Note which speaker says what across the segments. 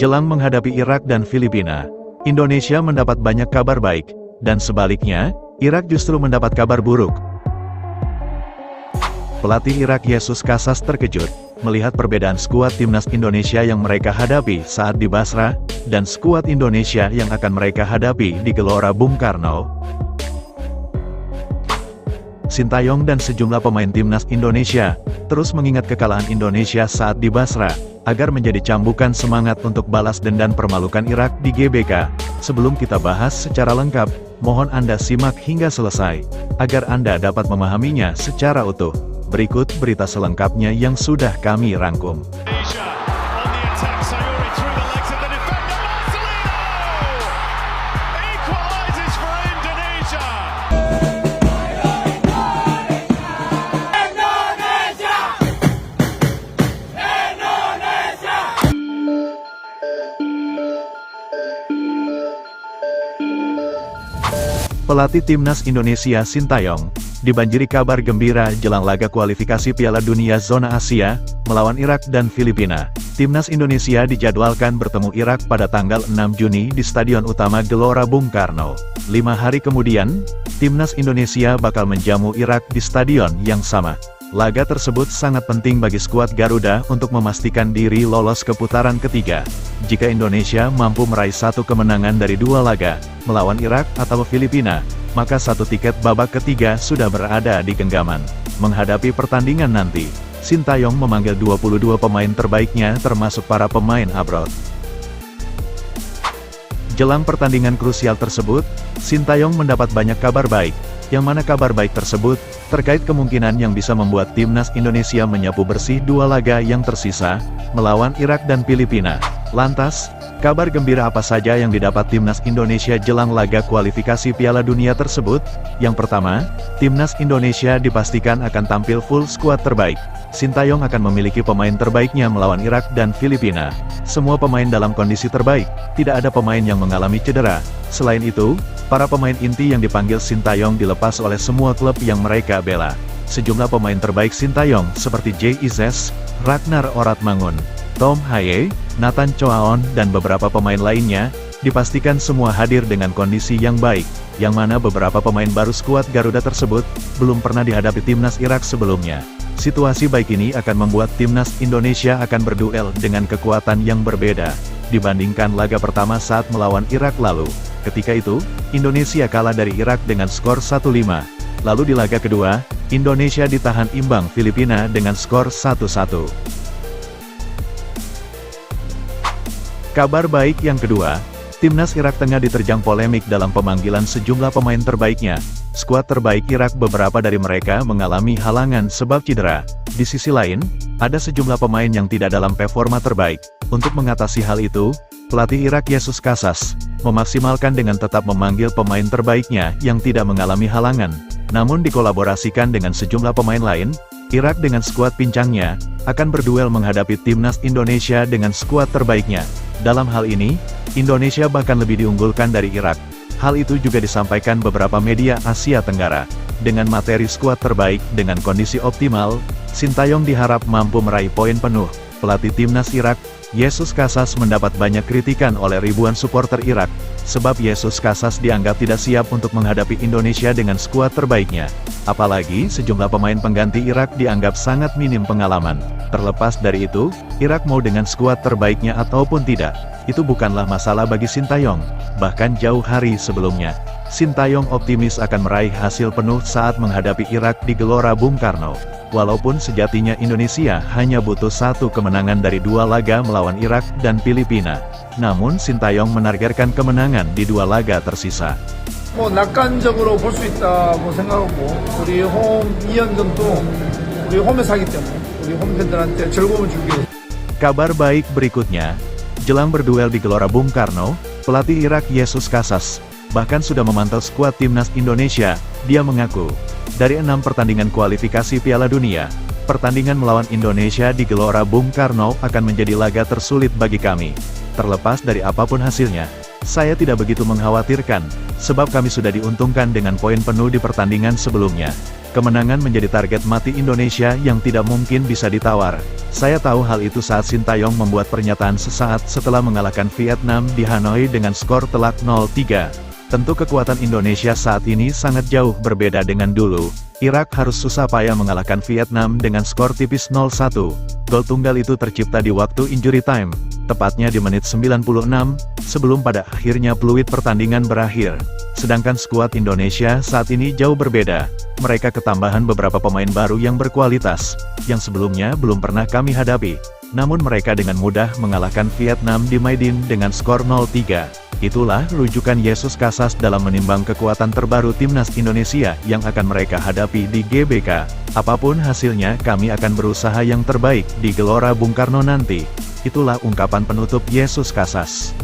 Speaker 1: Jelang menghadapi Irak dan Filipina, Indonesia mendapat banyak kabar baik, dan sebaliknya, Irak justru mendapat kabar buruk. Pelatih Irak Jesus Casas terkejut melihat perbedaan skuad timnas Indonesia yang mereka hadapi saat di Basra, dan skuad Indonesia yang akan mereka hadapi di Gelora Bung Karno. Sintayong dan sejumlah pemain timnas Indonesia terus mengingat kekalahan Indonesia saat di Basra, agar menjadi cambukan semangat untuk balas dendam permalukan Irak di GBK. Sebelum kita bahas secara lengkap, mohon Anda simak hingga selesai, agar Anda dapat memahaminya secara utuh. Berikut berita selengkapnya yang sudah kami rangkum. Pelatih timnas Indonesia Sintayong dibanjiri kabar gembira jelang laga kualifikasi Piala Dunia Zona Asia melawan Irak dan Filipina. Timnas Indonesia dijadwalkan bertemu Irak pada tanggal 6 Juni di Stadion Utama Gelora Bung Karno. 5 hari kemudian, timnas Indonesia bakal menjamu Irak di stadion yang sama. Laga tersebut sangat penting bagi skuad Garuda untuk memastikan diri lolos ke putaran ketiga. Jika Indonesia mampu meraih satu kemenangan dari 2 laga, melawan Irak atau Filipina, maka satu tiket babak ketiga sudah berada di genggaman. Menghadapi pertandingan nanti, Sintayong memanggil 22 pemain terbaiknya termasuk para pemain abroad. Jelang pertandingan krusial tersebut, Sintayong mendapat banyak kabar baik, yang mana kabar baik tersebut terkait kemungkinan yang bisa membuat timnas Indonesia menyapu bersih 2 laga yang tersisa, melawan Irak dan Filipina. Lantas, kabar gembira apa saja yang didapat timnas Indonesia jelang laga kualifikasi Piala Dunia tersebut? Yang pertama, timnas Indonesia dipastikan akan tampil full skuad terbaik. Sintayong akan memiliki pemain terbaiknya melawan Irak dan Filipina. Semua pemain dalam kondisi terbaik, tidak ada pemain yang mengalami cedera. Selain itu, para pemain inti yang dipanggil Sintayong dilepas oleh semua klub yang mereka bela. Sejumlah pemain terbaik Sintayong seperti Jay Izes, Ragnar Oratmangun, Tom Haye, Nathan Choaon dan beberapa pemain lainnya, dipastikan semua hadir dengan kondisi yang baik, yang mana beberapa pemain baru skuad Garuda tersebut, belum pernah dihadapi timnas Irak sebelumnya. Situasi baik ini akan membuat timnas Indonesia akan berduel dengan kekuatan yang berbeda, dibandingkan laga pertama saat melawan Irak lalu. Ketika itu, Indonesia kalah dari Irak dengan skor 1-5. Lalu di laga kedua, Indonesia ditahan imbang Filipina dengan skor 1-1. Kabar baik yang kedua, timnas Irak tengah diterjang polemik dalam pemanggilan sejumlah pemain terbaiknya. Skuad terbaik Irak beberapa dari mereka mengalami halangan sebab cedera. Di sisi lain, ada sejumlah pemain yang tidak dalam performa terbaik. Untuk mengatasi hal itu, pelatih Irak Jesus Casas memaksimalkan dengan tetap memanggil pemain terbaiknya yang tidak mengalami halangan. Namun dikolaborasikan dengan sejumlah pemain lain, Irak dengan skuad pincangnya akan berduel menghadapi timnas Indonesia dengan skuad terbaiknya. Dalam hal ini, Indonesia bahkan lebih diunggulkan dari Irak. Hal itu juga disampaikan beberapa media Asia Tenggara. Dengan materi skuad terbaik dengan kondisi optimal, Sintayong diharap mampu meraih poin penuh. Pelatih timnas Irak, Jesus Casas mendapat banyak kritikan oleh ribuan supporter Irak, sebab Jesus Casas dianggap tidak siap untuk menghadapi Indonesia dengan skuad terbaiknya. Apalagi sejumlah pemain pengganti Irak dianggap sangat minim pengalaman. Terlepas dari itu, Irak mau dengan skuad terbaiknya ataupun tidak, itu bukanlah masalah bagi Sintayong. Bahkan jauh hari sebelumnya, Sintayong optimis akan meraih hasil penuh saat menghadapi Irak di Gelora Bung Karno. Walaupun sejatinya Indonesia hanya butuh satu kemenangan dari 2 laga melawan Irak dan Filipina. Namun Sintayong menargetkan kemenangan di 2 laga tersisa.
Speaker 2: 낙관적으로 볼 수 있다고 생각하고 우리 홈 2연전도 우리 홈에서 하기 때문에 우리 홈팬들한테 즐거움을 주기.
Speaker 1: Kabar baik berikutnya, jelang berduel di Gelora Bung Karno, pelatih Irak Jesus Casas bahkan sudah memantau skuad timnas Indonesia. Dia mengaku, dari 6 pertandingan kualifikasi Piala Dunia, pertandingan melawan Indonesia di Gelora Bung Karno akan menjadi laga tersulit bagi kami. Terlepas dari apapun hasilnya, Saya tidak begitu mengkhawatirkan, sebab kami sudah diuntungkan dengan poin penuh di pertandingan sebelumnya. Kemenangan menjadi target mati Indonesia yang tidak mungkin bisa ditawar. Saya tahu hal itu saat Sintayong membuat pernyataan sesaat setelah mengalahkan Vietnam di Hanoi dengan skor telak 0-3. Tentu kekuatan Indonesia saat ini sangat jauh berbeda dengan dulu. Irak harus susah payah mengalahkan Vietnam dengan skor tipis 0-1. Gol tunggal itu tercipta di waktu injury time, tepatnya di menit 96, sebelum pada akhirnya peluit pertandingan berakhir. Sedangkan skuad Indonesia saat ini jauh berbeda. Mereka ketambahan beberapa pemain baru yang berkualitas, yang sebelumnya belum pernah kami hadapi. Namun mereka dengan mudah mengalahkan Vietnam di Maidin dengan skor 0-3. Itulah rujukan Yesus Casas dalam menimbang kekuatan terbaru timnas Indonesia yang akan mereka hadapi di GBK. Apapun hasilnya, kami akan berusaha yang terbaik di Gelora Bung Karno nanti. Itulah ungkapan penutup Yesus Casas.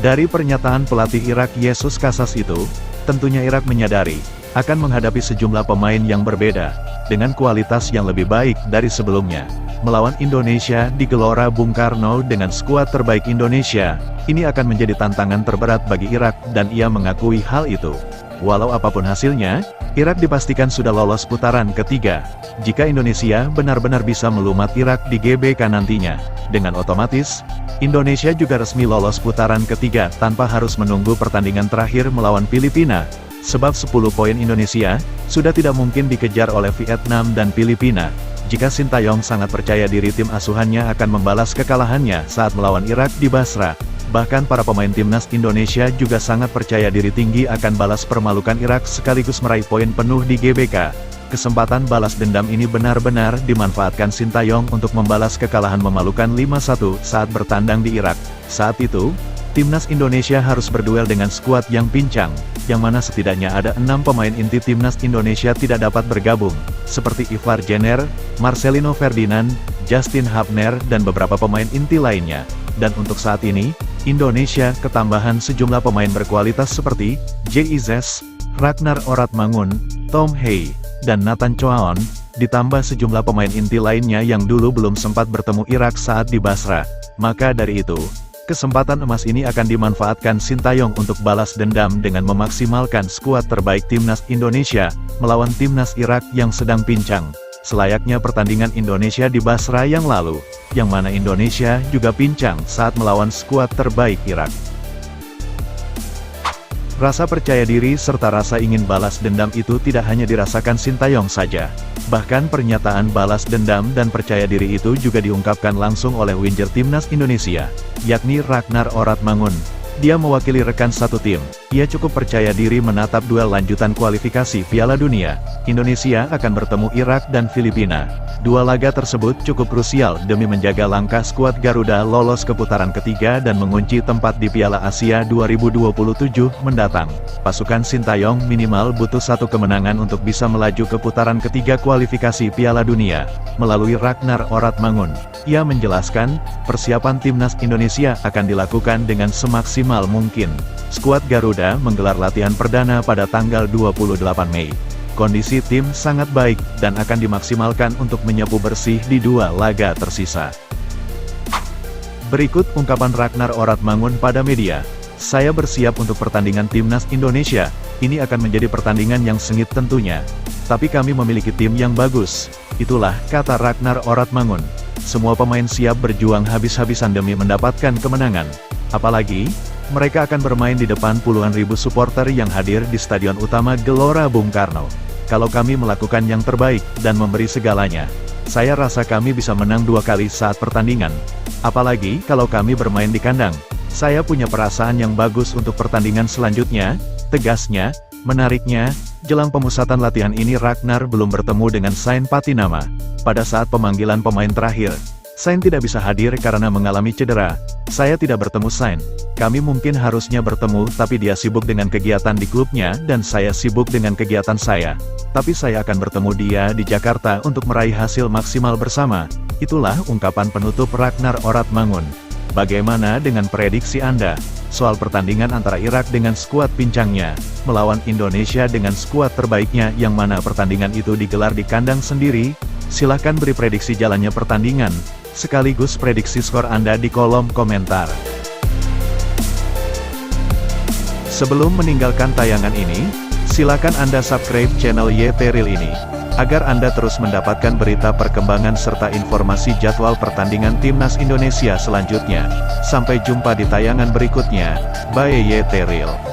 Speaker 1: Dari pernyataan pelatih Irak Yesus Casas itu, tentunya Irak menyadari akan menghadapi sejumlah pemain yang berbeda, dengan kualitas yang lebih baik dari sebelumnya. Melawan Indonesia di Gelora Bung Karno dengan skuad terbaik Indonesia, ini akan menjadi tantangan terberat bagi Irak dan ia mengakui hal itu. Walau apapun hasilnya, Irak dipastikan sudah lolos putaran ketiga. Jika Indonesia benar-benar bisa melumat Irak di GBK nantinya, dengan otomatis, Indonesia juga resmi lolos putaran ketiga tanpa harus menunggu pertandingan terakhir melawan Filipina. Sebab 10 poin Indonesia sudah tidak mungkin dikejar oleh Vietnam dan Filipina. Jika Sintayong sangat percaya diri tim asuhannya akan membalas kekalahannya saat melawan Irak di Basra. Bahkan para pemain timnas Indonesia juga sangat percaya diri tinggi akan balas permalukan Irak sekaligus meraih poin penuh di GBK. Kesempatan balas dendam ini benar-benar dimanfaatkan Sintayong untuk membalas kekalahan memalukan 5-1 saat bertandang di Irak. Saat itu, timnas Indonesia harus berduel dengan skuad yang pincang, yang mana setidaknya ada 6 pemain inti timnas Indonesia tidak dapat bergabung, seperti Ivar Jenner, Marcelino Ferdinand, Justin Hubner dan beberapa pemain inti lainnya. Dan untuk saat ini, Indonesia ketambahan sejumlah pemain berkualitas seperti J.I.Z, Ragnar Oratmangun, Tom Hey, dan Nathan Choaon, ditambah sejumlah pemain inti lainnya yang dulu belum sempat bertemu Irak saat di Basra. Maka dari itu, kesempatan emas ini akan dimanfaatkan Sintayong untuk balas dendam dengan memaksimalkan skuad terbaik timnas Indonesia, melawan timnas Irak yang sedang pincang. Selayaknya pertandingan Indonesia di Basra yang lalu, yang mana Indonesia juga pincang saat melawan skuad terbaik Irak. Rasa percaya diri serta rasa ingin balas dendam itu tidak hanya dirasakan Sintayong saja. Bahkan pernyataan balas dendam dan percaya diri itu juga diungkapkan langsung oleh winger timnas Indonesia, yakni Ragnar Oratmangun. Dia mewakili rekan satu tim. Ia cukup percaya diri menatap duel lanjutan kualifikasi Piala Dunia. Indonesia akan bertemu Irak dan Filipina. Dua laga tersebut cukup krusial demi menjaga langkah skuad Garuda lolos ke putaran ketiga dan mengunci tempat di Piala Asia 2027 mendatang. Pasukan Sintayong minimal butuh satu kemenangan untuk bisa melaju ke putaran ketiga kualifikasi Piala Dunia, melalui Ragnar Oratmangun. Ia menjelaskan, persiapan timnas Indonesia akan dilakukan dengan semaksimal mungkin. Skuad Garuda menggelar latihan perdana pada tanggal 28 Mei. Kondisi tim sangat baik, dan akan dimaksimalkan untuk menyapu bersih di dua laga tersisa. Berikut ungkapan Ragnar Oratmangun pada media. Saya bersiap untuk pertandingan timnas Indonesia. Ini akan menjadi pertandingan yang sengit tentunya. Tapi kami memiliki tim yang bagus. Itulah kata Ragnar Oratmangun. Semua pemain siap berjuang habis-habisan demi mendapatkan kemenangan. Apalagi, mereka akan bermain di depan puluhan ribu supporter yang hadir di Stadion Utama Gelora Bung Karno. Kalau kami melakukan yang terbaik dan memberi segalanya, saya rasa kami bisa menang 2 kali saat pertandingan. Apalagi kalau kami bermain di kandang. Saya punya perasaan yang bagus untuk pertandingan selanjutnya, tegasnya. Menariknya, jelang pemusatan latihan ini Ragnar belum bertemu dengan Sain Patinama. Pada saat pemanggilan pemain terakhir, Sain tidak bisa hadir karena mengalami cedera. Saya tidak bertemu Sain. Kami mungkin harusnya bertemu tapi dia sibuk dengan kegiatan di klubnya dan saya sibuk dengan kegiatan saya. Tapi saya akan bertemu dia di Jakarta untuk meraih hasil maksimal bersama. Itulah ungkapan penutup Ragnar Oratmangun. Bagaimana dengan prediksi Anda soal pertandingan antara Irak dengan skuad pincangnya, melawan Indonesia dengan skuad terbaiknya yang mana pertandingan itu digelar di kandang sendiri? Silahkan beri prediksi jalannya pertandingan, sekaligus prediksi skor Anda di kolom komentar. Sebelum meninggalkan tayangan ini, silakan Anda subscribe channel YT Real ini, agar Anda terus mendapatkan berita perkembangan serta informasi jadwal pertandingan Timnas Indonesia selanjutnya. Sampai jumpa di tayangan berikutnya, bye YT Real.